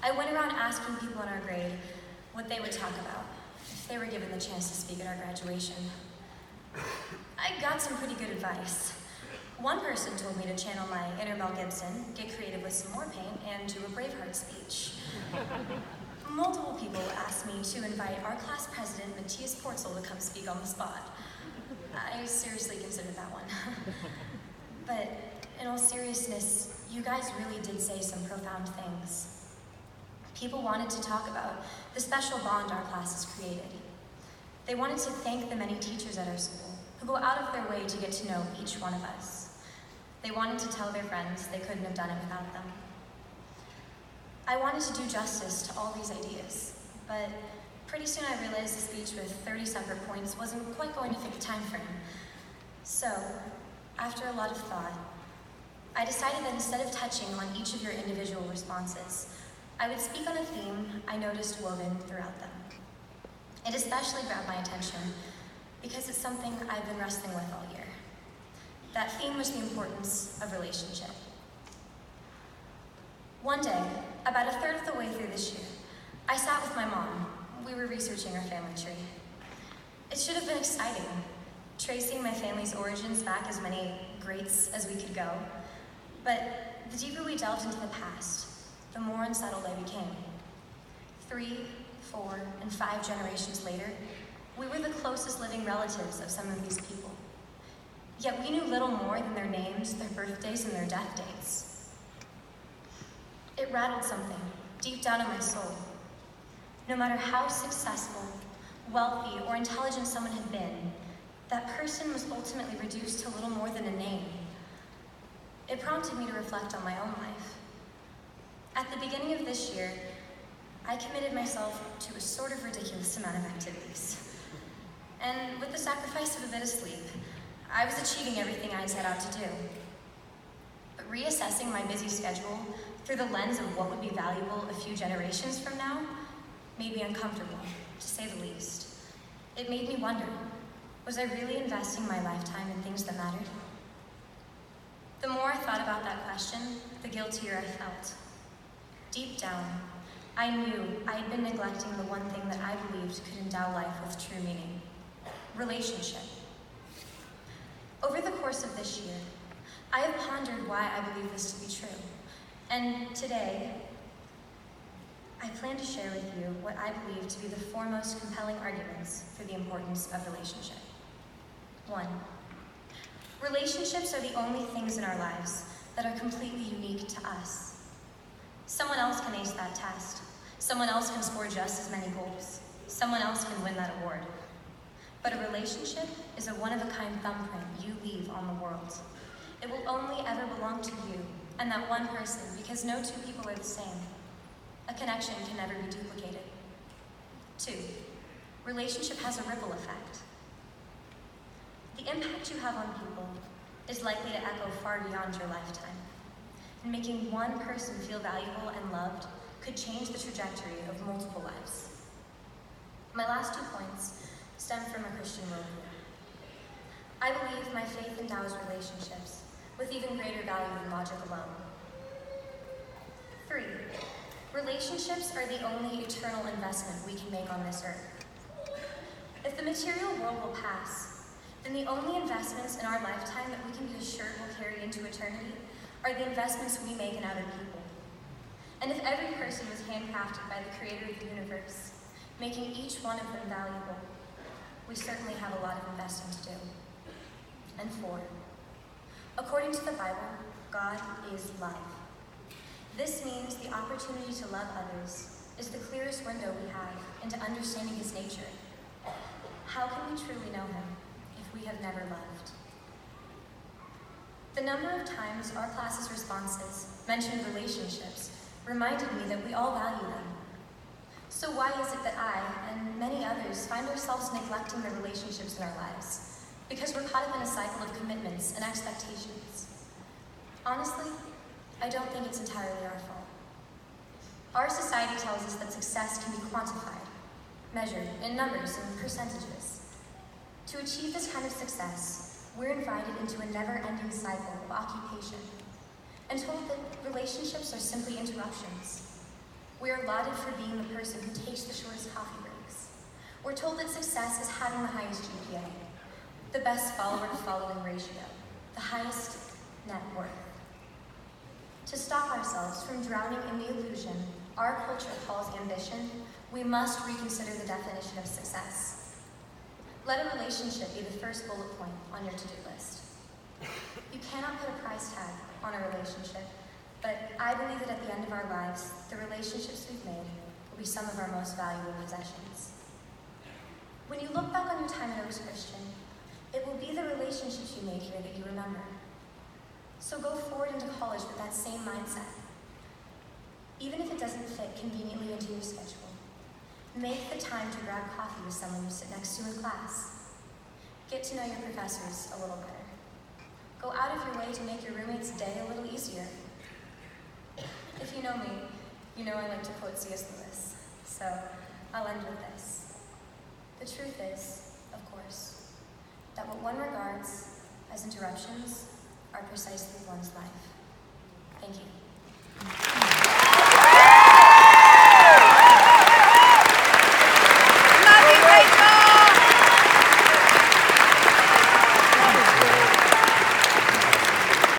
I went around asking people in our grade what they would talk about if they were given the chance to speak at our graduation. I got some pretty good advice. One person told me to channel my inner Mel Gibson, get creative with some more paint, and do a Braveheart speech. Multiple people asked me to invite our class president, Matthias Portzel, to come speak on the spot. I seriously considered that one. But in all seriousness, you guys really did say some profound things. People wanted to talk about the special bond our class has created. They wanted to thank the many teachers at our school who go out of their way to get to know each one of us. They wanted to tell their friends they couldn't have done it without them. I wanted to do justice to all these ideas, but pretty soon I realized a speech with 30 separate points wasn't quite going to fit the time frame. So, after a lot of thought, I decided that instead of touching on each of your individual responses, I would speak on a theme I noticed woven throughout them. It especially grabbed my attention because it's something I've been wrestling with all year. That theme was the importance of relationship. One day, about a third of the way through this year, I sat with my mom. We were researching our family tree. It should have been exciting, tracing my family's origins back as many greats as we could go. But the deeper we delved into the past, the more unsettled I became. 3, 4, and 5 generations later, we were the closest living relatives of some of these people. Yet we knew little more than their names, their birthdays, and their death dates. It rattled something deep down in my soul. No matter how successful, wealthy, or intelligent someone had been, that person was ultimately reduced to little more than a name. It prompted me to reflect on my own life. At the beginning of this year, I committed myself to a sort of ridiculous amount of activities. And with the sacrifice of a bit of sleep, I was achieving everything I had set out to do. But reassessing my busy schedule through the lens of what would be valuable a few generations from now made me uncomfortable, to say the least. It made me wonder, was I really investing my lifetime in things that mattered? The more I thought about that question, the guiltier I felt. Deep down, I knew I had been neglecting the one thing that I believed could endow life with true meaning: relationship. Over the course of this year, I have pondered why I believe this to be true. And today, I plan to share with you what I believe to be the foremost compelling arguments for the importance of relationship. 1. Relationships are the only things in our lives that are completely unique to us. Someone else can ace that test. Someone else can score just as many goals. Someone else can win that award. But a relationship is a one-of-a-kind thumbprint you leave on the world. It will only ever belong to you and that one person, because no two people are the same. A connection can never be duplicated. 2. Relationship has a ripple effect. The impact you have on people is likely to echo far beyond your lifetime. And making one person feel valuable and loved could change the trajectory of multiple lives. My last 2 points stem from a Christian worldview. I believe my faith endows relationships with even greater value than logic alone. 3. Relationships are the only eternal investment we can make on this earth. If the material world will pass, then the only investments in our lifetime that we can be assured will carry into eternity are the investments we make in other people. And if every person was handcrafted by the creator of the universe, making each one of them valuable, we certainly have a lot of investing to do. And 4. According to the Bible, God is love. This means the opportunity to love others is the clearest window we have into understanding his nature. How can we truly know him if we have never loved? The number of times our class's responses mentioned relationships reminded me that we all value them. So why is it that I, and many others, find ourselves neglecting the relationships in our lives? Because we're caught up in a cycle of commitments and expectations. Honestly, I don't think it's entirely our fault. Our society tells us that success can be quantified, measured in numbers and percentages. To achieve this kind of success, we're invited into a never-ending cycle of occupation and told that relationships are simply interruptions. We are lauded for being the person who takes the shortest coffee breaks. We're told that success is having the highest GPA, the best follower-to-following ratio, the highest net worth. To stop ourselves from drowning in the illusion our culture calls ambition, we must reconsider the definition of success. Let a relationship be the first bullet point on your to-do list. You cannot put a price tag on a relationship, but I believe that at the end of our lives, the relationships we've made will be some of our most valuable possessions. When you look back on your time at Oaks Christian, it will be the relationships you made here that you remember. So go forward into college with that same mindset. Even if it doesn't fit conveniently into your schedule, make the time to grab coffee with someone you sit next to in class. Get to know your professors a little better. Go out of your way to make your roommate's day a little easier. If you know me, you know I like to quote C.S. Lewis, so I'll end with this. The truth is, of course, that what one regards as interruptions are precisely one's life. Thank you.